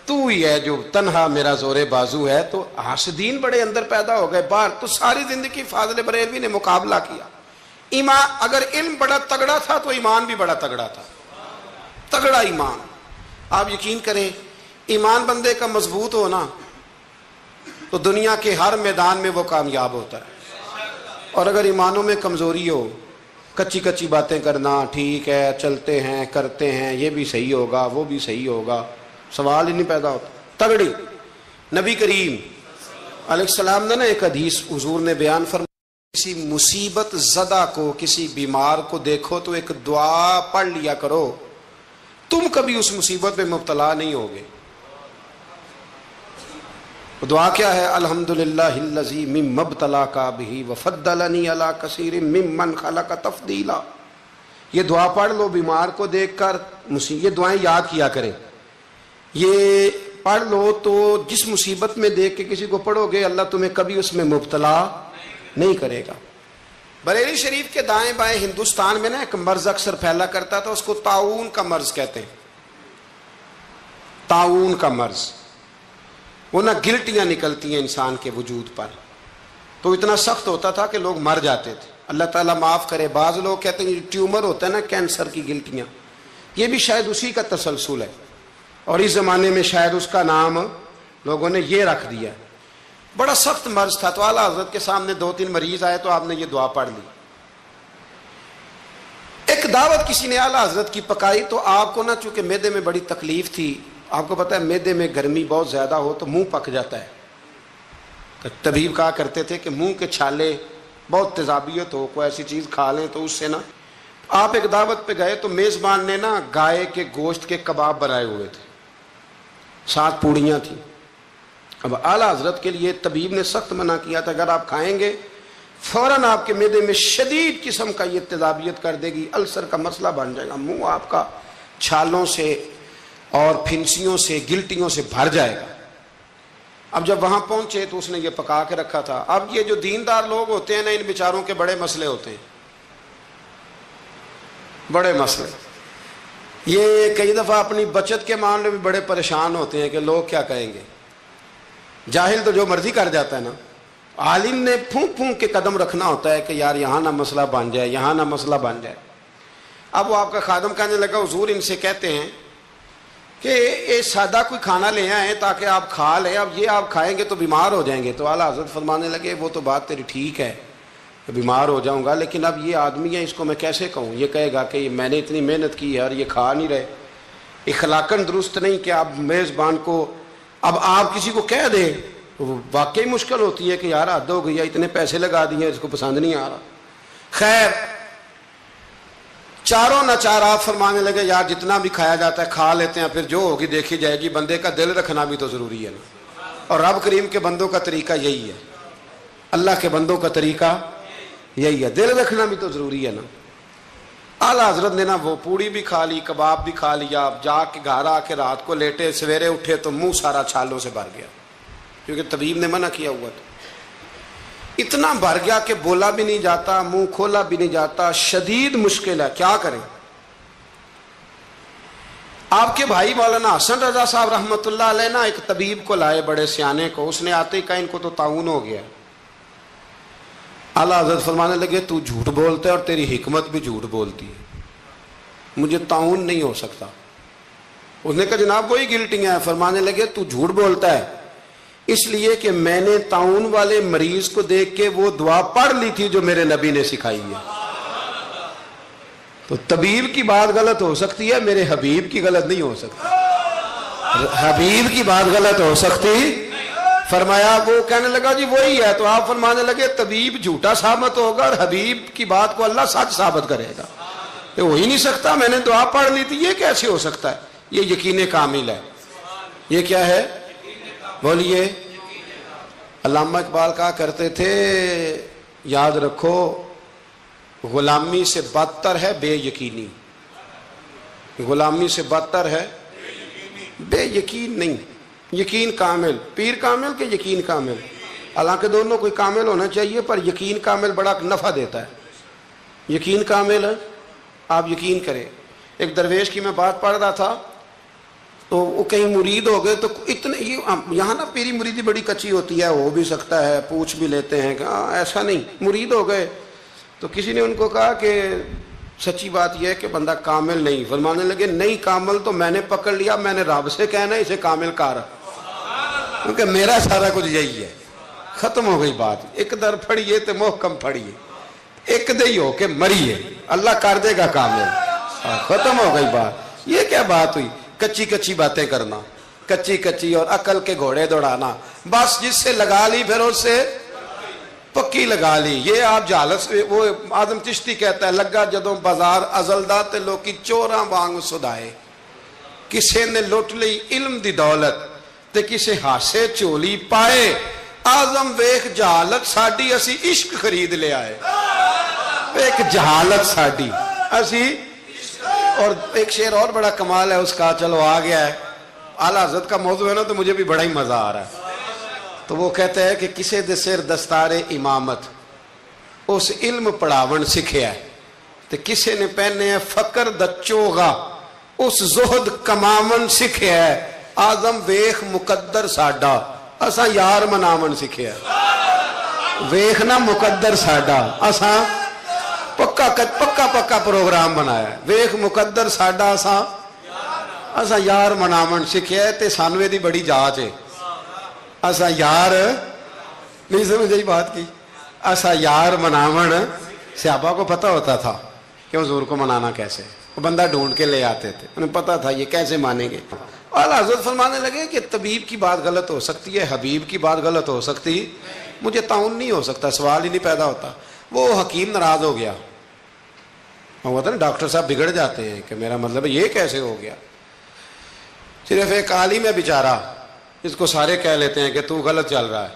تو ہی ہے جو تنہا میرا زور بازو ہے. تو حاسدین بڑے اندر پیدا ہو گئے باہر. تو ساری زندگی فاضل بریلوی نے مقابلہ کیا. ایمان, اگر علم بڑا تگڑا تھا تو ایمان بھی بڑا تگڑا تھا, تگڑا ایمان. آپ یقین کریں ایمان بندے کا مضبوط ہونا تو دنیا کے ہر میدان میں وہ کامیاب ہوتا ہے. اور اگر ایمانوں میں کمزوری ہو, کچی کچی باتیں کرنا, ٹھیک ہے چلتے ہیں کرتے ہیں, یہ بھی صحیح ہوگا وہ بھی صحیح ہوگا, سوال ہی نہیں پیدا ہوتا. تگڑی. نبی کریم علیہ السلام نے نا ایک حدیث حضور نے بیان فرمایا, کسی مصیبت زدہ کو, کسی بیمار کو دیکھو تو ایک دعا پڑھ لیا کرو, تم کبھی اس مصیبت میں مبتلا نہیں ہوگے. دعا کیا ہے؟ الحمدللہ الذی مما ابتلاک بہ وفضلنی علی کثیر ممن خلق تفضیلا. یہ دعا پڑھ لو بیمار کو دیکھ کر, یہ دعائیں یاد کیا کریں. یہ پڑھ لو تو جس مصیبت میں دیکھ کے کسی کو پڑھو گے اللہ تمہیں کبھی اس میں مبتلا نہیں کرے گا. بریلی شریف کے دائیں بائیں ہندوستان میں نا ایک مرض اکثر پھیلا کرتا تھا, اس کو طاعون کا مرض کہتے ہیں. طاعون کا مرض, وہ نہ گلٹیاں نکلتی ہیں انسان کے وجود پر, تو اتنا سخت ہوتا تھا کہ لوگ مر جاتے تھے. اللہ تعالیٰ معاف کرے. بعض لوگ کہتے ہیں ٹیومر ہوتا ہے نا کینسر کی گلٹیاں, یہ بھی شاید اسی کا تسلسل ہے, اور اس زمانے میں شاید اس کا نام لوگوں نے یہ رکھ دیا. بڑا سخت مرض تھا. تو اعلیٰ حضرت کے سامنے 2-3 مریض آئے تو آپ نے یہ دعا پڑھ لی. ایک دعوت کسی نے اعلیٰ حضرت کی پکائی, تو آپ کو نا چونکہ معدے میں بڑی تکلیف تھی, آپ کو پتہ ہے معدے میں گرمی بہت زیادہ ہو تو منہ پک جاتا ہے. تو طبیب کہا کرتے تھے کہ منہ کے چھالے بہت تیزابیت ہو, کوئی ایسی چیز کھا لیں تو اس سے نا. آپ ایک دعوت پہ گئے تو میزبان نے نا گائے کے گوشت کے کباب بنائے ہوئے تھے, 7 پوڑیاں تھیں. اب اعلیٰ حضرت کے لیے طبیب نے سخت منع کیا تھا, اگر آپ کھائیں گے فوراً آپ کے معدے میں شدید قسم کا یہ تیزابیت کر دے گی, السر کا مسئلہ بن جائے گا, منہ آپ کا چھالوں سے اور پھنسیوں سے گلٹیوں سے بھر جائے گا. اب جب وہاں پہنچے تو اس نے یہ پکا کے رکھا تھا. اب یہ جو دیندار لوگ ہوتے ہیں نا, ان بیچاروں کے بڑے مسئلے ہوتے ہیں, بڑے مسئلے. یہ کئی دفعہ اپنی بچت کے معاملے میں بڑے پریشان ہوتے ہیں کہ لوگ کیا کہیں گے. جاہل تو جو مرضی کر جاتا ہے نا, عالم نے پھونک پھونک کے قدم رکھنا ہوتا ہے کہ یار یہاں نہ مسئلہ بن جائے, یہاں نہ مسئلہ بن جائے. اب وہ آپ کا خادم کہنے لگا حضور ان سے کہتے ہیں کہ یہ سادہ کوئی کھانا لے آئے تاکہ آپ کھا لیں، اب یہ آپ کھائیں گے تو بیمار ہو جائیں گے۔ تو اعلیٰ حضرت فرمانے لگے وہ تو بات تیری ٹھیک ہے کہ بیمار ہو جاؤں گا، لیکن اب یہ آدمی ہے، اس کو میں کیسے کہوں؟ یہ کہے گا کہ میں نے اتنی محنت کی ہے اور یہ کھا نہیں رہے۔ اخلاقاً درست نہیں کہ آپ میزبان کو اب آپ کسی کو کہہ دیں، واقعی مشکل ہوتی ہے کہ یار حد ہو گئی ہے، اتنے پیسے لگا دیے اس کو پسند نہیں آ رہا۔ خیر چاروں ناچار آپ فرمانے لگے یار جتنا بھی کھایا جاتا ہے کھا لیتے ہیں، پھر جو ہوگی دیکھی جائے گی، بندے کا دل رکھنا بھی تو ضروری ہے نا۔ اور رب کریم کے بندوں کا طریقہ یہی ہے، اللہ کے بندوں کا طریقہ یہی ہے، دل رکھنا بھی تو ضروری ہے نا۔ اعلیٰ حضرت نے نا وہ پوڑی بھی کھا لی، کباب بھی کھا لیا، جا کے گھر آ کے رات کو لیٹے، سویرے اٹھے تو منہ سارا چھالوں سے بھر گیا، کیونکہ طبیب نے منع کیا ہوا تھا۔ اتنا بھر گیا کہ بولا بھی نہیں جاتا، منہ کھولا بھی نہیں جاتا، شدید مشکل ہے، کیا کریں؟ آپ کے بھائی مولانا حسن رضا صاحب رحمۃ اللہ علیہ نا ایک طبیب کو لائے، بڑے سیانے کو، اس نے آتے ہی کہا ان کو تو طاعون ہو گیا۔ اعلیٰ حضرت فرمانے لگے تو جھوٹ بولتا ہے اور تیری حکمت بھی جھوٹ بولتی ہے، مجھے طاعون نہیں ہو سکتا۔ اس نے کہا جناب وہی گلٹنگ ہے۔ فرمانے لگے تو جھوٹ بولتا ہے اس لیے کہ میں نے طاعون والے مریض کو دیکھ کے وہ دعا پڑھ لی تھی جو میرے نبی نے سکھائی ہے۔ تو طبیب کی بات غلط ہو سکتی ہے، میرے حبیب کی غلط نہیں ہو سکتی، حبیب کی بات غلط ہو سکتی۔ فرمایا وہ کہنے لگا جی وہی ہے، تو آپ فرمانے لگے طبیب جھوٹا ثابت ہوگا اور حبیب کی بات کو اللہ سچ ثابت کرے گا، یہ ہو ہی نہیں سکتا، میں نے دعا پڑھ لی تھی، یہ کیسے ہو سکتا ہے؟ یہ یقین کامل ہے۔ یہ کیا ہے بولیے؟ علامہ اقبال کہا کرتے تھے یاد رکھو غلامی سے بدتر ہے بے یقینی، غلامی سے بدتر ہے بے یقین نہیں، یقین کامل، پیر کامل کہ یقین کامل؟ حالانکہ دونوں کوئی کامل ہونا چاہیے، پر یقین کامل بڑا نفع دیتا ہے۔ یقین کامل ہے، آپ یقین کریں۔ ایک درویش کی میں بات پڑھ رہا تھا تو وہ کہیں مرید ہو گئے، تو اتنے یہاں نا پیری مریدی بڑی کچی ہوتی ہے، ہو بھی سکتا ہے، پوچھ بھی لیتے ہیں کہ ایسا نہیں، مرید ہو گئے تو کسی نے ان کو کہا کہ سچی بات یہ ہے کہ بندہ کامل نہیں۔ فرمانے لگے نہیں کامل تو میں نے پکڑ لیا، میں نے رب سے کہنا اسے کامل کر، کیونکہ میرا سارا کچھ یہی ہے۔ ختم ہو گئی بات، ایک در پھڑیے تو محکم پھڑیے، ایک دئی ہو کے مریے، اللہ کر دے گا کامل۔ ختم ہو گئی بات۔ یہ کیا بات ہوئی؟ کچی کچی باتیں کرنا، کچی کچی اور عقل کے گھوڑے دوڑانا، بس جس سے لگا لی پھر اس سے پکی لگا لی۔ یہ آپ جہالت، وہ آدم چشتی کہتا ہے لگا جدوں بازار ازلدا تے لوکی چوراں وانگ سدائے، کسے نے لٹ لی علم دی دولت تے کسے ہاسے چولی پائے، آزم ویخ جہالت ساڈی اسی عشق خرید لے آئے۔ ایک جہالت ساڈی اسی، اور ایک شعر اور بڑا کمال ہے اس کا، چلو آ گیا ہے، اعلیٰ حضرت کا موضوع ہے نا تو مجھے بھی بڑا ہی مزہ آ رہا ہے۔ تو وہ کہتے ہیں کہ کسے دے سر دستار امامت اس علم پڑھاون سکھیا ہے، تو کسے نے پہنے ہیں فقر دا چوغا اس زہد کماون سکھیا ہے، آزم ویخ مقدر ساڈا اساں یار مناون سکھیا ہے۔ ویخنا مقدر ساڈا اساں پکا پروگرام بنایا ہے، ویخ مقدر ساڈا اساں یار مناون سکھیا ہے، تے سانوے دی بڑی جاچ ہے، اساں یار نہیں سمجھ بات کی، اساں یار مناون۔ صحابہ کو پتہ ہوتا تھا کہ حضور کو منانا کیسے، وہ بندہ ڈھونڈ کے لے آتے تھے، انہیں پتہ تھا یہ کیسے مانیں گے۔ اعلیٰ حضرت فرمانے لگے کہ طبیب کی بات غلط ہو سکتی ہے، حبیب کی بات غلط ہو سکتی، مجھے طاعون نہیں ہو سکتا، سوال ہی نہیں پیدا ہوتا۔ وہ حکیم ناراض ہو گیا، ہوتا نا ڈاکٹر صاحب بگڑ جاتے ہیں کہ میرا مطلب یہ کیسے ہو گیا۔ صرف ایک عالم ہے بیچارہ، اس کو سارے کہہ لیتے ہیں کہ تو غلط چل رہا ہے،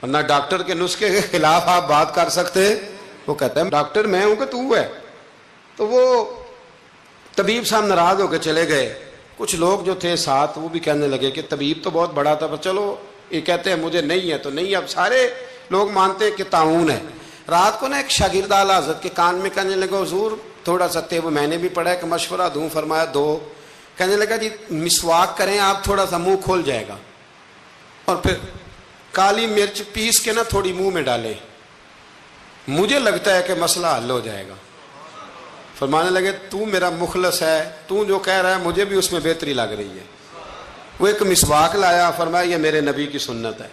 ورنہ ڈاکٹر کے نسخے کے خلاف آپ بات کر سکتے، وہ کہتا ہے ڈاکٹر میں ہوں کہ تو ہے۔ تو وہ طبیب صاحب ناراض ہو کے چلے گئے۔ کچھ لوگ جو تھے ساتھ وہ بھی کہنے لگے کہ طبیب تو بہت بڑا تھا، پر چلو یہ کہتے ہیں مجھے نہیں ہے تو نہیں، اب سارے لوگ مانتے ہیں کہ طاعون ہے۔ رات کو نا ایک شاگرد اعلیٰ حضرت کے کان میں کہنے لگا حضور تھوڑا سا وہ میں نے بھی پڑھا ہے کہ مشورہ دوں، فرمایا دو۔ کہنے لگا جی مسواک کریں آپ، تھوڑا سا منہ کھول جائے گا، اور پھر کالی مرچ پیس کے نا تھوڑی منہ میں ڈالیں، مجھے لگتا ہے کہ مسئلہ حل ہو جائے گا۔ فرمانے لگے تو میرا مخلص ہے، تو جو کہہ رہا ہے مجھے بھی اس میں بہتری لگ رہی ہے۔ وہ ایک مسواک لایا، فرمایا یہ میرے نبی کی سنت ہے۔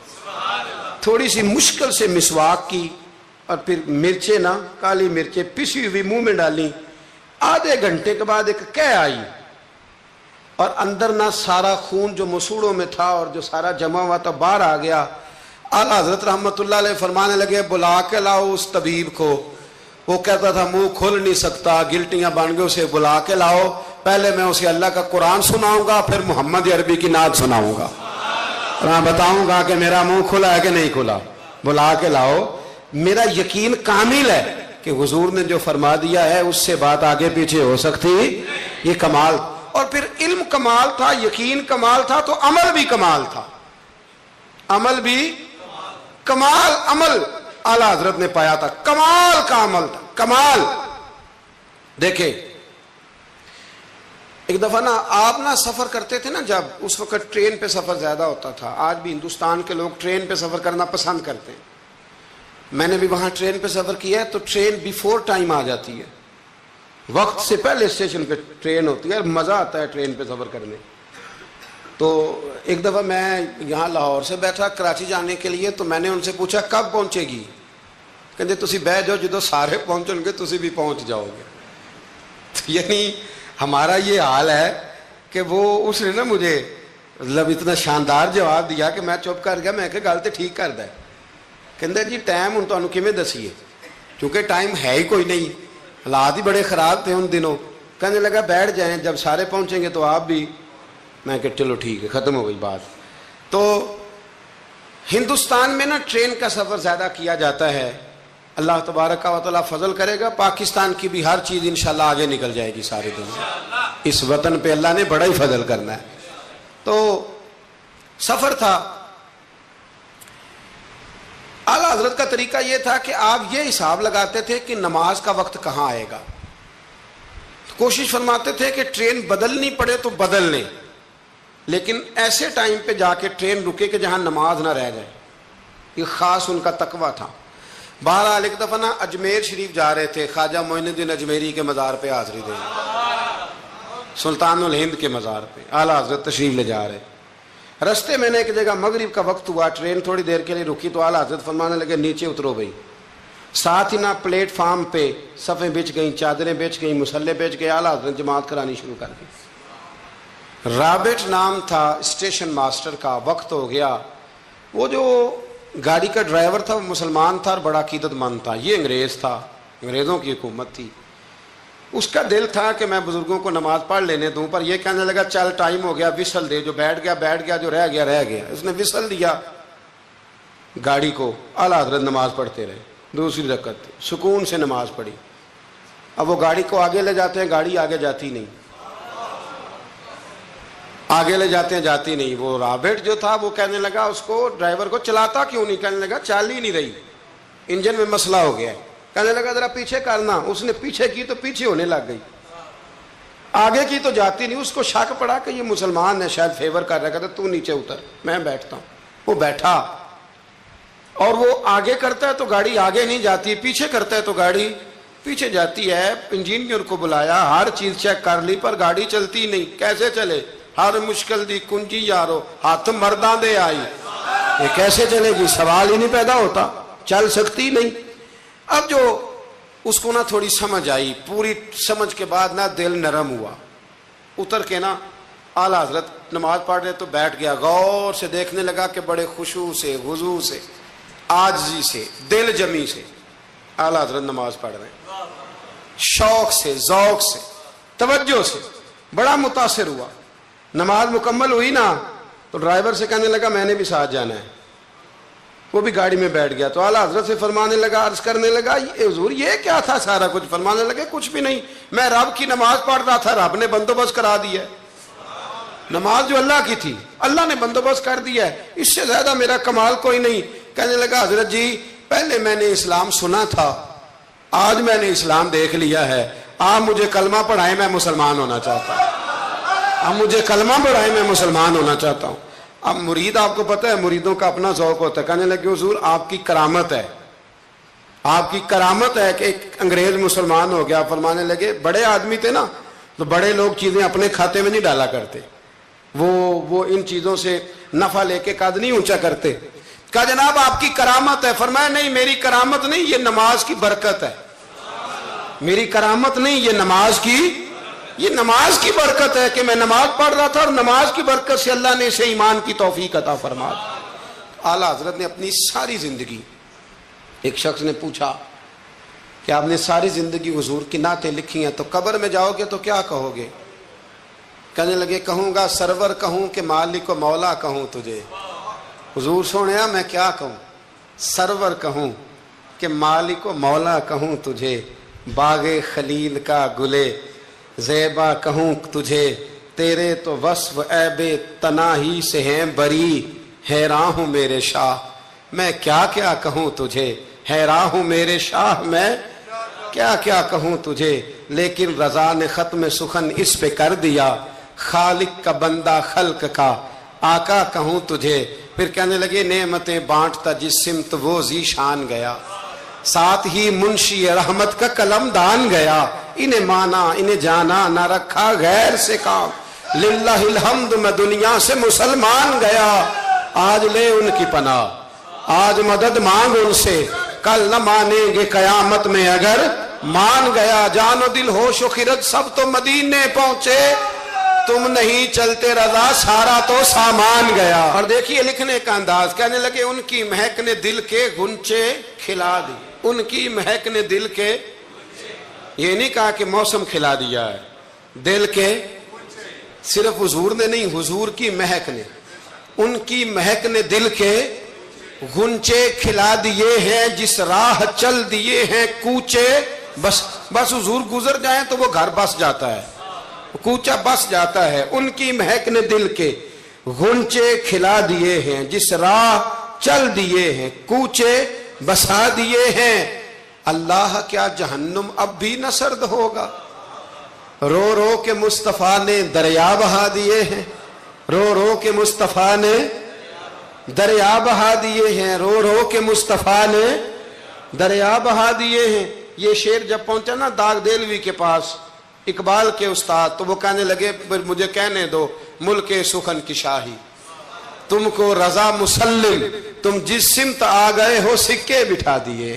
تھوڑی سی مشکل سے مسواک کی اور پھر مرچیں نا، کالی مرچیں پسی ہوئی منہ میں ڈالی۔ آدھے گھنٹے کے بعد ایک قے آئی اور اندر نہ سارا خون جو مسوڑوں میں تھا اور جو سارا جمع ہوا تھا باہر آ گیا۔ اعلیٰ حضرت رحمت اللہ علیہ فرمانے لگے بلا کے لاؤ اس طبیب کو۔ وہ کہتا تھا منہ کھول نہیں سکتا، گلٹیاں بن گئے، اسے بلا کے لاؤ، پہلے میں اسے اللہ کا قرآن سناؤں گا، پھر محمد عربی کی نعت سناؤں گا، میں بتاؤں گا کہ میرا منہ کھلا ہے کہ نہیں کھلا۔ بلا کے لاؤ۔ میرا یقین کامل ہے کہ حضور نے جو فرما دیا ہے اس سے بات آگے پیچھے ہو سکتی، یہ کمال۔ اور پھر علم کمال تھا، یقین کمال تھا، تو عمل بھی کمال تھا، عمل بھی کمال۔ عمل اعلیٰ حضرت نے پایا تھا، کمال کا عمل تھا، کمال۔ دیکھیں ایک دفعہ نا آپ نا سفر کرتے تھے نا، جب اس وقت ٹرین پہ سفر زیادہ ہوتا تھا، آج بھی ہندوستان کے لوگ ٹرین پہ سفر کرنا پسند کرتے ہیں۔ میں نے بھی وہاں ٹرین پہ سفر کیا ہے، تو ٹرین بیفور ٹائم آ جاتی ہے، وقت سے پہلے اسٹیشن پہ ٹرین ہوتی ہے، مزہ آتا ہے ٹرین پہ سفر کرنے۔ تو ایک دفعہ میں یہاں لاہور سے بیٹھا کراچی جانے کے لیے، تو میں نے ان سے پوچھا کب پہنچے گی؟ کہتے تسی بہ جاؤ، جدو سارے پہنچن گے تسی بھی پہنچ جاؤ گے۔ یعنی ہمارا یہ حال ہے کہ وہ اس نے نا مجھے مطلب اتنا شاندار جواب دیا کہ میں چپ کر گیا۔ میں کہ گل تو ٹھیک کردا ہے۔ کہندے جی ٹائم ہن تانوں کیویں دسیے، کیونکہ ٹائم ہے ہی کوئی نہیں، حالات ہی بڑے خراب تھے ان دنوں۔ کہنے لگا بیٹھ جائیں، جب سارے پہنچیں گے تو آپ بھی۔ میں کہ چلو ٹھیک ہے، ختم ہو گئی بات۔ تو ہندوستان میں نا ٹرین کا سفر زیادہ کیا جاتا ہے۔ اللہ تبارک و تعالیٰ فضل کرے گا، پاکستان کی بھی ہر چیز انشاءاللہ آگے نکل جائے گی سارے دن۔ اس وطن پہ اللہ نے بڑا ہی فضل کرنا ہے۔ تو سفر تھا۔ اعلیٰ حضرت کا طریقہ یہ تھا کہ آپ یہ حساب لگاتے تھے کہ نماز کا وقت کہاں آئے گا، کوشش فرماتے تھے کہ ٹرین بدلنی پڑے تو بدل لیں، لیکن ایسے ٹائم پہ جا کے ٹرین رکے کہ جہاں نماز نہ رہ جائے۔ یہ خاص ان کا تقویٰ تھا۔ بہرحال ایک دفعہ نا اجمیر شریف جا رہے تھے، خواجہ معین الدین اجمیری کے مزار پہ حاضری دیں، سلطان الہند کے مزار پہ اعلیٰ حضرت تشریف لے جا رہے۔ رستے میں نے ایک جگہ مغرب کا وقت ہوا، ٹرین تھوڑی دیر کے لیے رکی، تو اعلیٰ حضرت فرمانے لگے نیچے اترو بھائی۔ ساتھ ہی نا پلیٹ فارم پہ صفیں بچ گئیں، چادریں بچ گئیں، مسلح بچ گئے، اعلیٰ حضرت جماعت کرانی شروع کر دی۔ رابٹ نام تھا اسٹیشن ماسٹر کا، وقت ہو گیا۔ وہ جو گاڑی کا ڈرائیور تھا وہ مسلمان تھا اور بڑا عقیدت مند تھا، یہ انگریز تھا، انگریزوں کی حکومت تھی۔ اس کا دل تھا کہ میں بزرگوں کو نماز پڑھ لینے دوں، پر یہ کہنے لگا چل ٹائم ہو گیا، وصل دے، جو بیٹھ گیا بیٹھ گیا، جو رہ گیا رہ گیا۔ اس نے وصل دیا گاڑی کو، اعلیٰ حضرت نماز پڑھتے رہے، دوسری رکعت سکون سے نماز پڑھی۔ اب وہ گاڑی کو آگے لے جاتے ہیں، گاڑی آگے جاتی نہیں، آگے لے جاتے ہیں جاتی نہیں۔ وہ رابٹ جو تھا وہ کہنے لگا اس کو، ڈرائیور کو، چلاتا کیوں نہیں؟ کہنے لگا چال ہی نہیں رہی، انجن میں مسئلہ ہو گیا ہے۔ کہنے لگا ذرا پیچھے کرنا۔ اس نے پیچھے کی تو پیچھے ہونے لگ گئی، آگے کی تو جاتی نہیں۔ اس کو شک پڑا کہ یہ مسلمان ہے، شاید فیور کر رہا ہے، کہتا تو نیچے اتر، میں بیٹھتا ہوں۔ وہ بیٹھا، اور وہ آگے کرتا ہے تو گاڑی آگے نہیں جاتی، پیچھے کرتا ہے تو گاڑی پیچھے جاتی ہے۔ انجینئر کو بلایا، ہر چیز چیک کر لی، پر گاڑی چلتی نہیں۔ کیسے چلے؟ ہر مشکل دی کنجی یارو ہاتھ مرداں دے آئی، یہ کیسے چلے گی؟ سوال ہی نہیں پیدا ہوتا، چل سکتی نہیں۔ اب جو اس کو نا تھوڑی سمجھ آئی، پوری سمجھ کے بعد نا دل نرم ہوا، اتر کے نا اعلیٰ حضرت نماز پڑھ رہے تو بیٹھ گیا، غور سے دیکھنے لگا کہ بڑے خشوع سے، وضو سے، عاجزی سے، دل جمی سے اعلیٰ حضرت نماز پڑھ رہے ہیں، شوق سے، ذوق سے، توجہ سے، بڑا متاثر ہوا۔ نماز مکمل ہوئی نا تو ڈرائیور سے کہنے لگا میں نے بھی ساتھ جانا ہے۔ وہ بھی گاڑی میں بیٹھ گیا، تو اعلیٰ حضرت سے فرمانے لگا، عرض کرنے لگا حضور یہ کیا تھا سارا کچھ؟ فرمانے لگے کچھ بھی نہیں، میں رب کی نماز پڑھ رہا تھا، رب نے بندوبست کرا دیا ہے۔ نماز جو اللہ کی تھی اللہ نے بندوبست کر دیا ہے، اس سے زیادہ میرا کمال کوئی نہیں۔ کہنے لگا حضرت جی پہلے میں نے اسلام سنا تھا، آج میں نے اسلام دیکھ لیا ہے، آپ مجھے کلمہ پڑھائیں، میں مسلمان ہونا چاہتا ہوں، آپ مجھے کلمہ پڑھائیں، میں مسلمان ہونا چاہتا ہوں۔ اب مرید، آپ کو پتہ ہے مریدوں کا اپنا ذوق ہوتا ہے، کہنے لگے حضور آپ کی کرامت ہے، آپ کی کرامت ہے کہ ایک انگریز مسلمان ہو گیا. فرمانے لگے بڑے آدمی تھے نا تو بڑے لوگ چیزیں اپنے کھاتے میں نہیں ڈالا کرتے, وہ ان چیزوں سے نفع لے کے قد نہیں اونچا کرتے. کہا جناب آپ کی کرامت ہے. فرمایا نہیں میری کرامت نہیں, یہ نماز کی برکت ہے. میری کرامت نہیں, یہ نماز کی برکت ہے کہ میں نماز پڑھ رہا تھا اور نماز کی برکت سے اللہ نے اسے ایمان کی توفیق عطا فرما. اعلیٰ حضرت نے اپنی ساری زندگی, ایک شخص نے پوچھا کہ آپ نے ساری زندگی حضور کی نعتیں لکھی ہیں تو قبر میں جاؤ گے تو کیا کہو گے؟ کہنے لگے کہوں گا سرور کہوں کہ مالک و مولا کہوں تجھے. حضور سونیا میں کیا کہوں, سرور کہوں کہ مالک و مولا کہوں تجھے, باغ خلیل کا گلے زیبا کہوں تجھے, تیرے تو وصف عیب تناہی سے ہیں بری, حیران ہوں میرے شاہ میں کیا کیا کہوں تجھے, حیران ہوں میرے شاہ میں کیا کیا کہوں تجھے. لیکن رضا نے ختم سخن اس پہ کر دیا, خالق کا بندہ خلق کا آقا کہوں تجھے. پھر کہنے لگے نعمتیں بانٹتا جس سمت وہ ذیشان گیا, ساتھ ہی منشی رحمت کا قلم دان گیا, انہیں مانا انہیں جانا نہ رکھا غیر سے کام, للہ الحمد میں دنیا سے مسلمان گیا. آج لے ان کی پناہ, آج مدد مانگ ان سے, کل نہ مانیں گے قیامت میں اگر مان گیا. جان و دل ہوش و خرد سب تو مدینے پہنچے, تم نہیں چلتے رضا سارا تو سامان گیا. اور دیکھیے لکھنے کا انداز, کہنے لگے ان کی مہک نے دل کے غنچے کھلا دی. ان کی مہک نے دل کے, یہ نہیں کہا کہ موسم کھلا دیا ہے, دل کے, صرف حضور نے نہیں, حضور کی مہک نے, ان کی مہک نے دل کے غنچے کھلا دیے ہیں, جس راہ چل دیے ہیں کوچے. بس حضور گزر جائیں تو وہ گھر بس جاتا ہے, کوچا بس جاتا ہے. ان کی مہک نے دل کے غنچے کھلا دیے ہیں, جس راہ چل دیے ہیں کوچے بسا دیے ہیں. اللہ کیا جہنم اب بھی نہ سرد ہوگا, رو رو کے مصطفیٰ نے دریا بہا دیے ہیں, رو رو کے مصطفیٰ نے دریا بہا دیے ہیں, رو رو کے مصطفیٰ نے دریا بہا دیے ہیں. یہ شعر جب پہنچا نا داغ دہلوی کے پاس, اقبال کے استاد, تو وہ کہنے لگے مجھے کہنے دو ملک سخن کی شاہی, تم کو رضا مسلم, تم جس سمت آ گئے ہو سکے بٹھا دیے.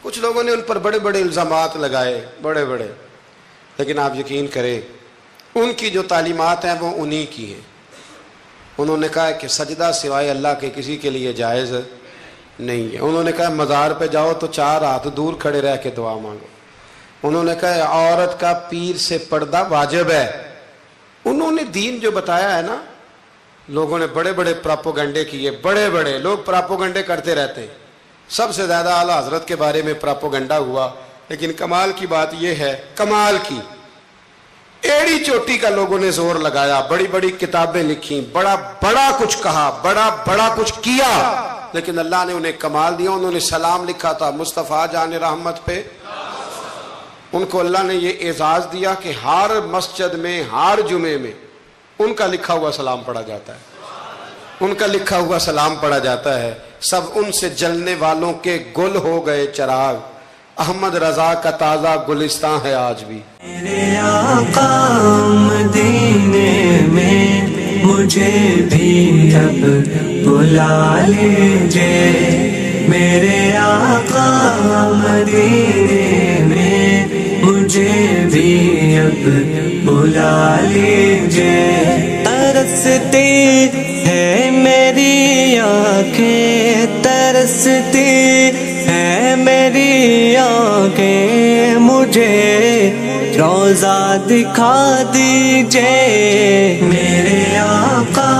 کچھ لوگوں نے ان پر بڑے بڑے الزامات لگائے, بڑے بڑے, لیکن آپ یقین کریں ان کی جو تعلیمات ہیں وہ انہی کی ہیں. انہوں نے کہا کہ سجدہ سوائے اللہ کے کسی کے لیے جائز نہیں ہے. انہوں نے کہا مزار پہ جاؤ تو 4 ہاتھ دور کھڑے رہ کے دعا مانگو. انہوں نے کہا عورت کا پیر سے پردہ واجب ہے. انہوں نے دین جو بتایا ہے نا, لوگوں نے بڑے بڑے پراپوگنڈے کیے, بڑے بڑے لوگ پراپوگنڈے کرتے رہتے ہیں. سب سے زیادہ اعلیٰ حضرت کے بارے میں پراپوگنڈا ہوا, لیکن کمال کی بات یہ ہے, کمال کی ایڑی چوٹی کا لوگوں نے زور لگایا, بڑی بڑی کتابیں لکھی, بڑا بڑا کچھ کہا, بڑا بڑا کچھ کیا, لیکن اللہ نے انہیں کمال دیا. انہوں نے سلام لکھا تھا مصطفیٰ جان رحمت پہ, ان کو اللہ نے یہ اعزاز دیا کہ ہر مسجد میں ہر جمعے میں ان کا لکھا ہوا سلام پڑھا جاتا ہے, ان کا لکھا ہوا سلام پڑھا جاتا ہے. سب ان سے جلنے والوں کے گل ہو گئے چراغ, احمد رضا کا تازہ گلستان ہے آج بھی. میرے آقا مدینے میں مجھے بھی اب بلا لیجئے, میرے آقا مدینے میں مجھے بھی اب بلا لیجئے. ترستی ہے میری آنکھیں, ترستی ہے میری آنکھیں, مجھے روضہ دکھا دیجئے. میرے آقا